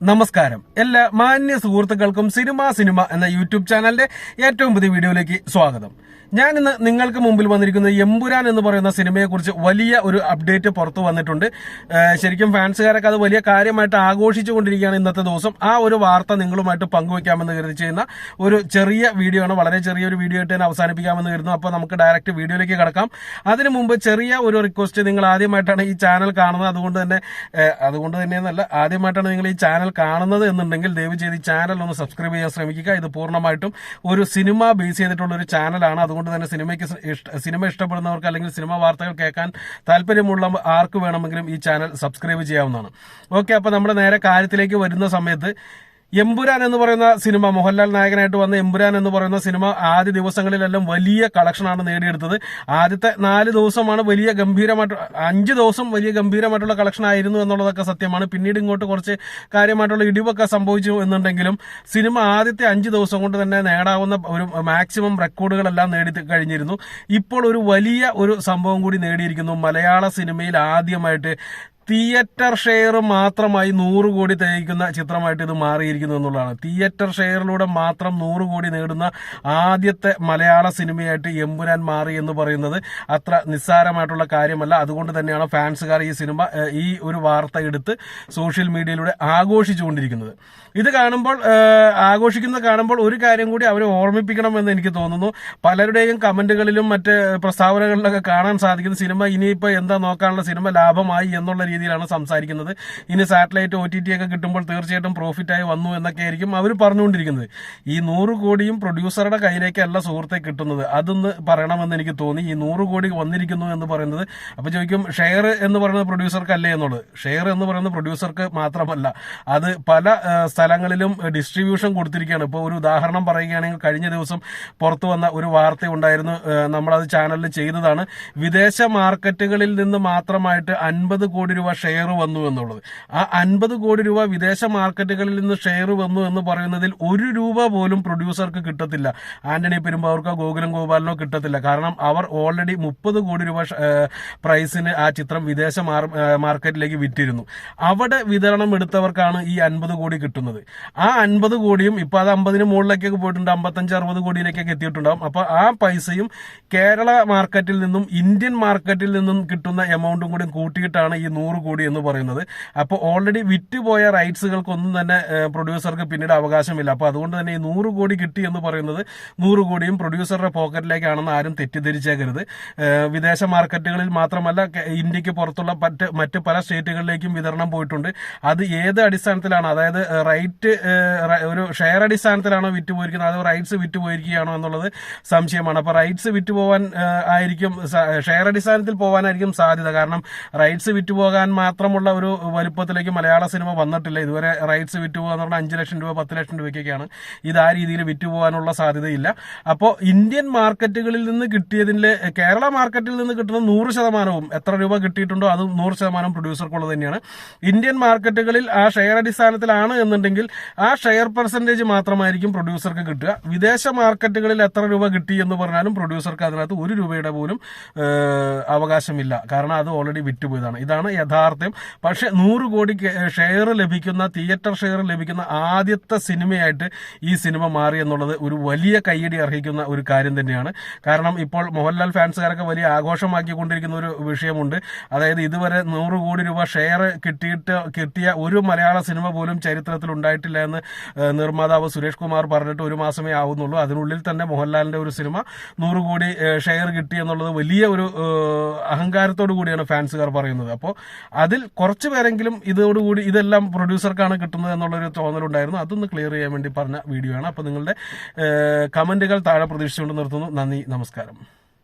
നമസ്കാരം. എല്ലാ മാന്യ സുഹൃത്തുക്കൾക്കും സിനിമ എന്ന യൂട്യൂബ് ചാനലിന്റെ ഏറ്റവും പുതിയ വീഡിയോയിലേക്ക് സ്വാഗതം. ഞാൻ ഇന്ന് നിങ്ങൾക്ക് മുമ്പിൽ വന്നിരിക്കുന്ന എമ്പുരാൻ എന്ന് പറയുന്ന സിനിമയെക്കുറിച്ച് വലിയ ഒരു അപ്ഡേറ്റ് പുറത്തു വന്നിട്ടുണ്ട്. ശരിക്കും ഫാൻസുകാരൊക്കെ അത് വലിയ കാര്യമായിട്ട് ആഘോഷിച്ചുകൊണ്ടിരിക്കുകയാണ് ഇന്നത്തെ ദിവസം. ആ ഒരു വാർത്ത നിങ്ങളുമായിട്ട് പങ്കുവയ്ക്കാമെന്ന് കരുതി ചെയ്യുന്ന ഒരു ചെറിയ വീഡിയോ ആണ്. വളരെ ചെറിയൊരു വീഡിയോ ആയിട്ട് തന്നെ അവസാനിപ്പിക്കാമെന്ന് കരുതുന്നു. അപ്പോൾ നമുക്ക് ഡയറക്റ്റ് വീഡിയോയിലേക്ക് കടക്കാം. അതിനു മുമ്പ് ചെറിയ ഒരു റിക്വസ്റ്റ്. നിങ്ങൾ ആദ്യമായിട്ടാണ് ഈ ചാനൽ കാണുന്നത്, അതുകൊണ്ട് തന്നെ എന്നല്ല, ആദ്യമായിട്ടാണ് നിങ്ങൾ ഈ ചാനൽ കാണുന്നത് എന്നുണ്ടെങ്കിൽ ദയവ് ചെയ്ത് ഈ ചാനൽ ഒന്ന് സബ്സ്ക്രൈബ് ചെയ്യാൻ ശ്രമിക്കുക. ഇത് പൂർണ്ണമായിട്ടും ഒരു സിനിമ ബേസ് ചെയ്തിട്ടുള്ള ഒരു ചാനലാണ്. അതുകൊണ്ട് തന്നെ സിനിമ ഇഷ്ടപ്പെടുന്നവർക്ക് അല്ലെങ്കിൽ സിനിമ വാർത്തകൾ കേൾക്കാൻ താല്പര്യമുള്ള ആർക്ക് വേണമെങ്കിലും ഈ ചാനൽ സബ്സ്ക്രൈബ് ചെയ്യാവുന്നതാണ്. ഓക്കെ, അപ്പൊ നമ്മുടെ നേരെ കാര്യത്തിലേക്ക് വരുന്ന സമയത്ത് എമ്പുരാൻ എന്ന് പറയുന്ന സിനിമ, മോഹൻലാൽ നായകനായിട്ട് വന്ന എമ്പുരാൻ എന്ന് പറയുന്ന സിനിമ ആദ്യ ദിവസങ്ങളിലെല്ലാം വലിയ കളക്ഷനാണ് നേടിയെടുത്തത്. ആദ്യത്തെ 4 ദിവസമാണ് 5 ദിവസം വലിയ ഗംഭീരമായിട്ടുള്ള കളക്ഷൻ ആയിരുന്നു എന്നുള്ളതൊക്കെ സത്യമാണ്. പിന്നീട് ഇങ്ങോട്ട് കുറച്ച് കാര്യമായിട്ടുള്ള ഇടിവൊക്കെ സംഭവിച്ചു എന്നുണ്ടെങ്കിലും സിനിമ ആദ്യത്തെ 5 ദിവസം കൊണ്ട് തന്നെ നേടാവുന്ന ഒരു മാക്സിമം റെക്കോർഡുകളെല്ലാം നേടി കഴിഞ്ഞിരുന്നു. ഇപ്പോൾ ഒരു വലിയ ഒരു സംഭവം കൂടി നേടിയിരിക്കുന്നു. മലയാള സിനിമയിൽ ആദ്യമായിട്ട് തിയേറ്റർ ഷെയർ മാത്രമായി 100 കോടി തികയ്ക്കുന്ന ചിത്രമായിട്ട് ഇത് മാറിയിരിക്കുന്നു എന്നുള്ളതാണ്. തിയേറ്റർ ഷെയറിലൂടെ മാത്രം 100 കോടി നേടുന്ന ആദ്യത്തെ മലയാള സിനിമയായിട്ട് എമ്പുരാൻ മാറി എന്ന് പറയുന്നത് അത്ര നിസ്സാരമായിട്ടുള്ള കാര്യമല്ല. അതുകൊണ്ട് തന്നെയാണ് ഫാൻസുകാർ ഈ ഒരു വാർത്ത എടുത്ത് സോഷ്യൽ മീഡിയയിലൂടെ ആഘോഷിച്ചുകൊണ്ടിരിക്കുന്നത്. ഇത് കാണുമ്പോൾ ഒരു കാര്യം കൂടി അവരെ ഓർമ്മിപ്പിക്കണമെന്ന് എനിക്ക് തോന്നുന്നു. പലരുടെയും കമന്റുകളിലും മറ്റ് പ്രസ്താവനകളിലൊക്കെ കാണാൻ സാധിക്കുന്ന സിനിമ ഇനിയിപ്പോൾ എന്താ നോക്കാനുള്ള, സിനിമ ലാഭമായി എന്നുള്ള രീതിയിലാണ് സംസാരിക്കുന്നത്. ഇനി സാറ്റലൈറ്റ് OTT ഒക്കെ കിട്ടുമ്പോൾ തീർച്ചയായിട്ടും പ്രോഫിറ്റായി വന്നു എന്നൊക്കെ ആയിരിക്കും അവർ പറഞ്ഞുകൊണ്ടിരിക്കുന്നത്. ഈ 100 കോടിയും പ്രൊഡ്യൂസറുടെ കയ്യിലേക്കല്ല സുഹൃത്തെ കിട്ടുന്നത്. അതൊന്ന് പറയണമെന്ന് എനിക്ക് തോന്നി. ഈ 100 കോടി വന്നിരിക്കുന്നു എന്ന് പറയുന്നത്, അപ്പൊ ചോദിക്കും ഷെയർ എന്ന് പറയുന്നത് പ്രൊഡ്യൂസർക്ക് അല്ലേ എന്നുള്ളത്. ഷെയർ എന്ന് പറയുന്നത് പ്രൊഡ്യൂസർക്ക് മാത്രമല്ല, അത് പല സ്ഥലങ്ങളിലും ഡിസ്ട്രിബ്യൂഷൻ കൊടുത്തിരിക്കുകയാണ്. ഇപ്പോൾ ഒരു ഉദാഹരണം പറയുകയാണെങ്കിൽ കഴിഞ്ഞ ദിവസം പുറത്തു വന്ന ഒരു വാർത്ത ഉണ്ടായിരുന്നു, നമ്മളത് ചാനലിൽ ചെയ്തതാണ്. വിദേശ മാർക്കറ്റുകളിൽ നിന്ന് മാത്രമായിട്ട് 50 കോടി രൂപ ഷെയർ വന്നു എന്നുള്ളത്. ആ 50 കോടി രൂപ വിദേശ മാർക്കറ്റുകളിൽ നിന്ന് ഷെയർ വന്നു എന്ന് പറയുന്നതിൽ 1 രൂപ പോലും പ്രൊഡ്യൂസർക്ക് കിട്ടത്തില്ല. ആന്റണി പെരുമ്പാവൂർക്കോ ഗോകുലം ഗോപാലിനോ കിട്ടത്തില്ല. കാരണം അവർ ഓൾറെഡി 30 കോടി രൂപ പ്രൈസിന് ആ ചിത്രം വിദേശ മാർക്കറ്റിലേക്ക് വിറ്റിരുന്നു. അവിടെ വിതരണം എടുത്തവർക്കാണ് ഈ 50 കോടി കിട്ടുന്നത്. ആ 50 കോടിയും ഇപ്പൊ അത് 50-ന് മുകളിലേക്കൊക്കെ പോയിട്ടുണ്ട്, 55-60 കോടിയിലേക്കൊക്കെ എത്തിയിട്ടുണ്ടാവും. അപ്പൊ ആ പൈസയും കേരള മാർക്കറ്റിൽ നിന്നും ഇന്ത്യൻ മാർക്കറ്റിൽ നിന്നും കിട്ടുന്ന എമൗണ്ടും കൂടി കൂട്ടിയിട്ടാണ് ഈ 100 കോടി എന്ന് പറയുന്നത്. അപ്പോൾ ഓൾറെഡി വിറ്റുപോയ റൈറ്റ്സുകൾക്കൊന്നും തന്നെ പ്രൊഡ്യൂസർക്ക് പിന്നീട് അവകാശമില്ല. അപ്പൊ അതുകൊണ്ട് തന്നെ ഈ 100 കോടി കിട്ടി എന്ന് പറയുന്നത് 100 കോടിയും പ്രൊഡ്യൂസറുടെ പോക്കറ്റിലേക്കാണെന്ന് ആരും തെറ്റിദ്ധരിച്ചേക്കരുത്. വിദേശ മാർക്കറ്റുകളിൽ മാത്രമല്ല, ഇന്ത്യക്ക് പുറത്തുള്ള മറ്റ് പല സ്റ്റേറ്റുകളിലേക്കും വിതരണം പോയിട്ടുണ്ട്. അത് ഏത് അടിസ്ഥാനത്തിലാണ്, അതായത് ഒരു ഷെയർ അടിസ്ഥാനത്തിലാണോ വിറ്റുപോയിരിക്കുന്നത്, അതോ റൈറ്റ്സ് വിറ്റുപോയിരിക്കുകയാണോ എന്നുള്ളത് സംശയമാണ്. അപ്പൊ റൈറ്റ്സ് വിറ്റുപോകാൻ ആയിരിക്കും, ഷെയർ അടിസ്ഥാനത്തിൽ പോകാനായിരിക്കും സാധ്യത. കാരണം റൈറ്റ്സ് വിറ്റുപോകാൻ മാത്രമുള്ള ഒരു വലുപ്പത്തിലേക്ക് മലയാള സിനിമ വന്നിട്ടില്ല ഇതുവരെ. റൈറ്റ്സ് വിറ്റുപോകാൻ പറഞ്ഞാൽ 5 ലക്ഷം രൂപ 10 ലക്ഷം രൂപയ്ക്കൊക്കെയാണ്. ഇത് ആ രീതിയിൽ വിറ്റുപോകാനുള്ള സാധ്യതയില്ല. അപ്പോൾ ഇന്ത്യൻ മാർക്കറ്റുകളിൽ നിന്ന് കിട്ടിയതിൽ കേരള മാർക്കറ്റിൽ നിന്ന് കിട്ടുന്ന 100% എത്ര രൂപ കിട്ടിയിട്ടുണ്ടോ അത് 100% പ്രൊഡ്യൂസർക്കുള്ളത് തന്നെയാണ്. ഇന്ത്യൻ മാർക്കറ്റുകളിൽ ആ ഷെയർ അടിസ്ഥാനത്തിലാണ് എന്നുണ്ടെങ്കിൽ ആ ഷെയർ പെർസെന്റേജ് മാത്രമായിരിക്കും പ്രൊഡ്യൂസർക്ക് കിട്ടുക. വിദേശ മാർക്കറ്റുകളിൽ എത്ര രൂപ കിട്ടി എന്ന് പറഞ്ഞാലും പ്രൊഡ്യൂസർക്ക് അതിനകത്ത് 1 രൂപയുടെ പോലും അവകാശമില്ല. കാരണം അത് ഓൾറെഡി വിറ്റുപോയതാണ്. ഇതാണ് യാഥാർത്ഥ്യം. പക്ഷെ 100 കോടി ഷെയർ ലഭിക്കുന്ന, തിയേറ്റർ ഷെയർ ലഭിക്കുന്ന ആദ്യത്തെ സിനിമയായിട്ട് ഈ സിനിമ മാറി എന്നുള്ളത് ഒരു വലിയ കയ്യടി അർഹിക്കുന്ന ഒരു കാര്യം തന്നെയാണ്. കാരണം ഇപ്പോൾ മോഹൻലാൽ ഫാൻസുകാരൊക്കെ വലിയ ആഘോഷമാക്കിക്കൊണ്ടിരിക്കുന്ന ഒരു വിഷയമുണ്ട്. അതായത് ഇതുവരെ 100 കോടി രൂപ ഷെയർ കിട്ടിയ ഒരു മലയാള സിനിമ പോലും ചരിത്രത്തിൽ ഉണ്ടായിട്ടില്ല എന്ന് നിർമ്മാതാവ് സുരേഷ് കുമാർ പറഞ്ഞിട്ട് 1 മാസമേ ആവുന്നുള്ളൂ. അതിനുള്ളിൽ തന്നെ മോഹൻലാലിന്റെ ഒരു സിനിമ 100 കോടി ഷെയർ കിട്ടി എന്നുള്ളത് വലിയ ഒരു അഹങ്കാരത്തോടു കൂടിയാണ് ഫാൻസുകാർ പറയുന്നത്. അപ്പോൾ അതിൽ കുറച്ചു പേരെങ്കിലും ഇതോടുകൂടി ഇതെല്ലാം പ്രൊഡ്യൂസർക്കാണ് കിട്ടുന്നത് എന്നുള്ളൊരു തോന്നലുണ്ടായിരുന്നു. അതൊന്ന് ക്ലിയർ ചെയ്യാൻ വേണ്ടി പറഞ്ഞ വീഡിയോ ആണ്. അപ്പോൾ നിങ്ങളുടെ കമന്റുകൾ താഴെ പ്രതീക്ഷിച്ചുകൊണ്ട് നിർത്തുന്നു. നന്ദി, നമസ്കാരം.